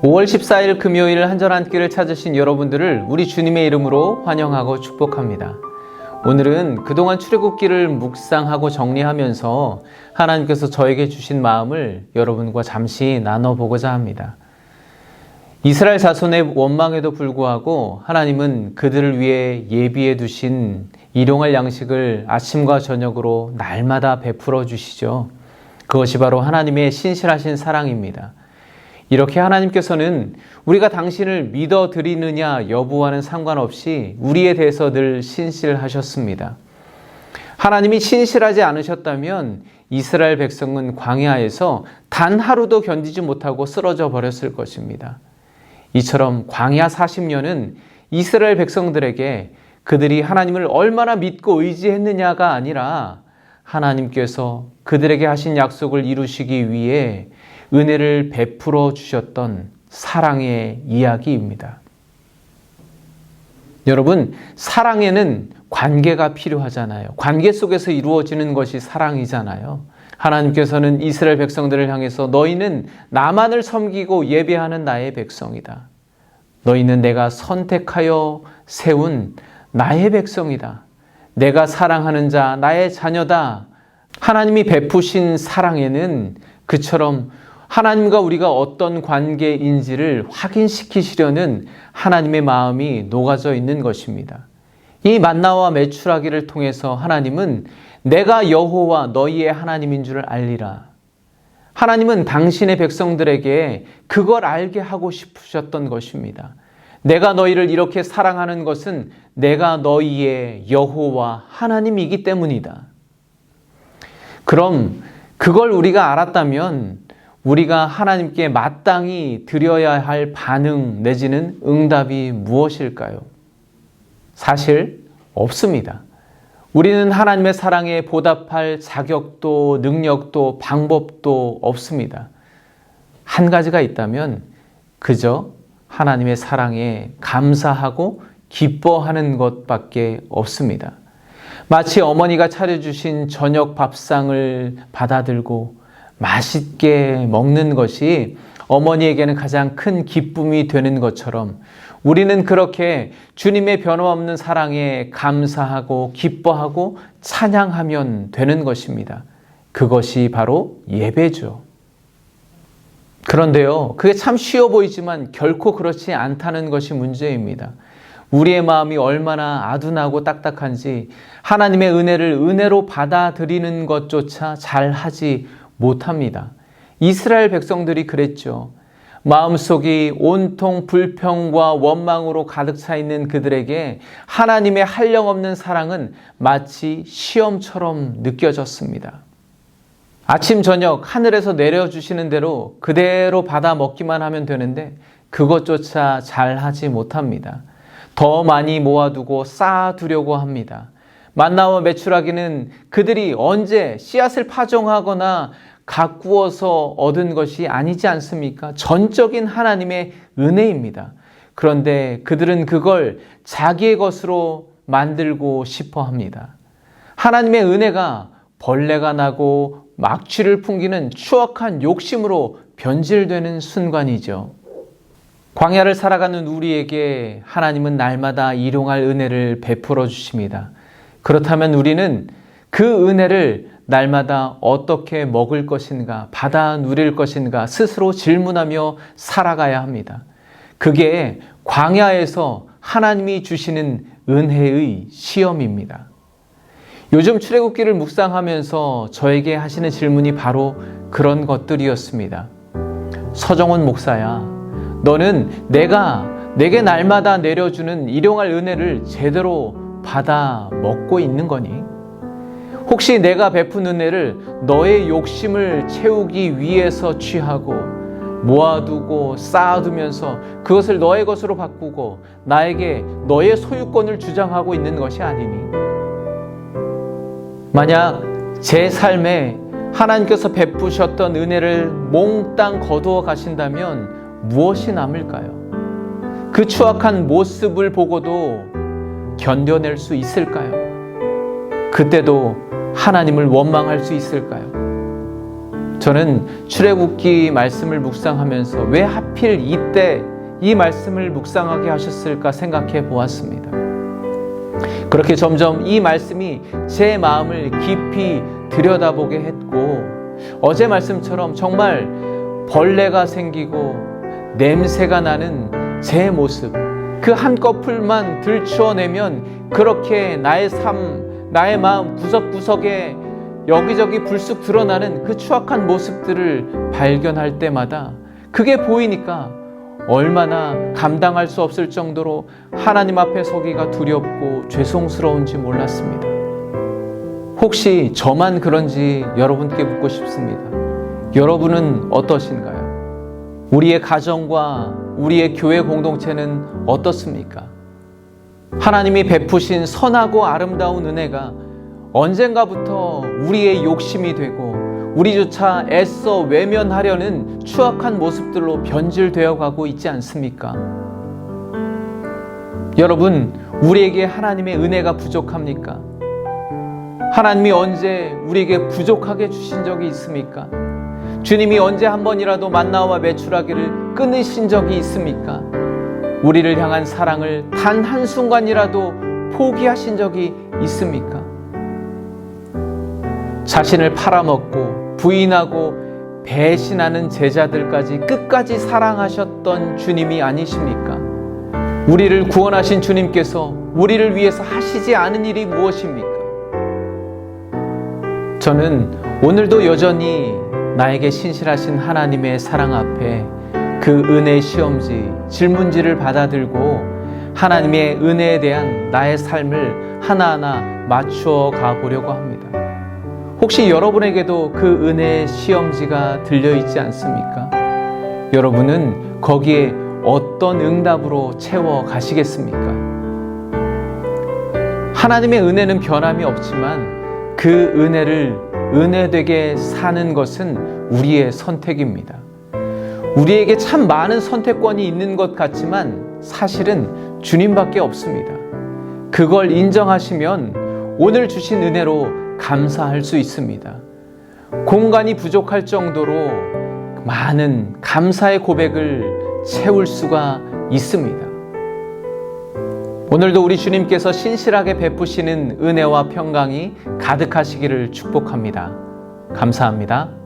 5월 14일 금요일 한절 한 끼를 찾으신 여러분들을 우리 주님의 이름으로 환영하고 축복합니다. 오늘은 그동안 출애굽기를 묵상하고 정리하면서 하나님께서 저에게 주신 마음을 여러분과 잠시 나눠보고자 합니다. 이스라엘 자손의 원망에도 불구하고 하나님은 그들을 위해 예비해 두신 일용할 양식을 아침과 저녁으로 날마다 베풀어 주시죠. 그것이 바로 하나님의 신실하신 사랑입니다. 이렇게 하나님께서는 우리가 당신을 믿어드리느냐 여부와는 상관없이 우리에 대해서 늘 신실하셨습니다. 하나님이 신실하지 않으셨다면 이스라엘 백성은 광야에서 단 하루도 견디지 못하고 쓰러져 버렸을 것입니다. 이처럼 광야 40년은 이스라엘 백성들에게 그들이 하나님을 얼마나 믿고 의지했느냐가 아니라 하나님께서 그들에게 하신 약속을 이루시기 위해 은혜를 베풀어 주셨던 사랑의 이야기입니다. 여러분, 사랑에는 관계가 필요하잖아요. 관계 속에서 이루어지는 것이 사랑이잖아요. 하나님께서는 이스라엘 백성들을 향해서 너희는 나만을 섬기고 예배하는 나의 백성이다. 너희는 내가 선택하여 세운 나의 백성이다. 내가 사랑하는 자, 나의 자녀다. 하나님이 베푸신 사랑에는 그처럼 하나님과 우리가 어떤 관계인지를 확인시키시려는 하나님의 마음이 녹아져 있는 것입니다. 이 만나와 메추라기를 통해서 하나님은 내가 여호와 너희의 하나님인 줄 알리라. 하나님은 당신의 백성들에게 그걸 알게 하고 싶으셨던 것입니다. 내가 너희를 이렇게 사랑하는 것은 내가 너희의 여호와 하나님이기 때문이다. 그럼 그걸 우리가 알았다면 우리가 하나님께 마땅히 드려야 할 반응 내지는 응답이 무엇일까요? 사실 없습니다. 우리는 하나님의 사랑에 보답할 자격도 능력도 방법도 없습니다. 한 가지가 있다면 그저 하나님의 사랑에 감사하고 기뻐하는 것밖에 없습니다. 마치 어머니가 차려주신 저녁 밥상을 받아들고 맛있게 먹는 것이 어머니에게는 가장 큰 기쁨이 되는 것처럼 우리는 그렇게 주님의 변함없는 사랑에 감사하고 기뻐하고 찬양하면 되는 것입니다. 그것이 바로 예배죠. 그런데요, 그게 참 쉬워 보이지만 결코 그렇지 않다는 것이 문제입니다. 우리의 마음이 얼마나 아둔하고 딱딱한지 하나님의 은혜를 은혜로 받아들이는 것조차 잘 하지 못합니다. 이스라엘 백성들이 그랬죠. 마음속이 온통 불평과 원망으로 가득 차 있는 그들에게 하나님의 한량없는 사랑은 마치 시험처럼 느껴졌습니다. 아침 저녁 하늘에서 내려주시는 대로 그대로 받아 먹기만 하면 되는데 그것조차 잘 하지 못합니다. 더 많이 모아두고 쌓아두려고 합니다. 만나와 메추라기는 그들이 언제 씨앗을 파종하거나 가꾸어서 얻은 것이 아니지 않습니까? 전적인 하나님의 은혜입니다. 그런데 그들은 그걸 자기의 것으로 만들고 싶어 합니다. 하나님의 은혜가 벌레가 나고 막쥐를 풍기는 추악한 욕심으로 변질되는 순간이죠. 광야를 살아가는 우리에게 하나님은 날마다 일용할 은혜를 베풀어 주십니다. 그렇다면 우리는 그 은혜를 날마다 어떻게 먹을 것인가, 받아 누릴 것인가 스스로 질문하며 살아가야 합니다. 그게 광야에서 하나님이 주시는 은혜의 시험입니다. 요즘 출애굽기를 묵상하면서 저에게 하시는 질문이 바로 그런 것들이었습니다. 서정원 목사야, 너는 내게 날마다 내려주는 일용할 은혜를 제대로 받아 먹고 있는 거니? 혹시 내가 베푼 은혜를 너의 욕심을 채우기 위해서 취하고 모아두고 쌓아두면서 그것을 너의 것으로 바꾸고 나에게 너의 소유권을 주장하고 있는 것이 아니니? 만약 제 삶에 하나님께서 베푸셨던 은혜를 몽땅 거두어 가신다면 무엇이 남을까요? 그 추악한 모습을 보고도 견뎌낼 수 있을까요? 그때도 하나님을 원망할 수 있을까요? 저는 출애굽기 말씀을 묵상하면서 왜 하필 이때 이 말씀을 묵상하게 하셨을까 생각해 보았습니다. 그렇게 점점 이 말씀이 제 마음을 깊이 들여다보게 했고, 어제 말씀처럼 정말 벌레가 생기고 냄새가 나는 제 모습, 그 한꺼풀만 들추어내면 그렇게 나의 삶, 나의 마음 구석구석에 여기저기 불쑥 드러나는 그 추악한 모습들을 발견할 때마다 그게 보이니까 얼마나 감당할 수 없을 정도로 하나님 앞에 서기가 두렵고 죄송스러운지 몰랐습니다. 혹시 저만 그런지 여러분께 묻고 싶습니다. 여러분은 어떠신가요? 우리의 가정과 우리의 교회 공동체는 어떻습니까? 하나님이 베푸신 선하고 아름다운 은혜가 언젠가부터 우리의 욕심이 되고 우리조차 애써 외면하려는 추악한 모습들로 변질되어 가고 있지 않습니까? 여러분, 우리에게 하나님의 은혜가 부족합니까? 하나님이 언제 우리에게 부족하게 주신 적이 있습니까? 주님이 언제 한 번이라도 만나와 메추라기를 끊으신 적이 있습니까? 우리를 향한 사랑을 단 한순간이라도 포기하신 적이 있습니까? 자신을 팔아먹고 부인하고 배신하는 제자들까지 끝까지 사랑하셨던 주님이 아니십니까? 우리를 구원하신 주님께서 우리를 위해서 하시지 않은 일이 무엇입니까? 저는 오늘도 여전히 나에게 신실하신 하나님의 사랑 앞에 그 은혜의 시험지, 질문지를 받아들고 하나님의 은혜에 대한 나의 삶을 하나하나 맞추어 가보려고 합니다. 혹시 여러분에게도 그 은혜의 시험지가 들려있지 않습니까? 여러분은 거기에 어떤 응답으로 채워 가시겠습니까? 하나님의 은혜는 변함이 없지만 그 은혜를 은혜되게 사는 것은 우리의 선택입니다. 우리에게 참 많은 선택권이 있는 것 같지만 사실은 주님밖에 없습니다. 그걸 인정하시면 오늘 주신 은혜로 감사할 수 있습니다. 공간이 부족할 정도로 많은 감사의 고백을 채울 수가 있습니다. 오늘도 우리 주님께서 신실하게 베푸시는 은혜와 평강이 가득하시기를 축복합니다. 감사합니다.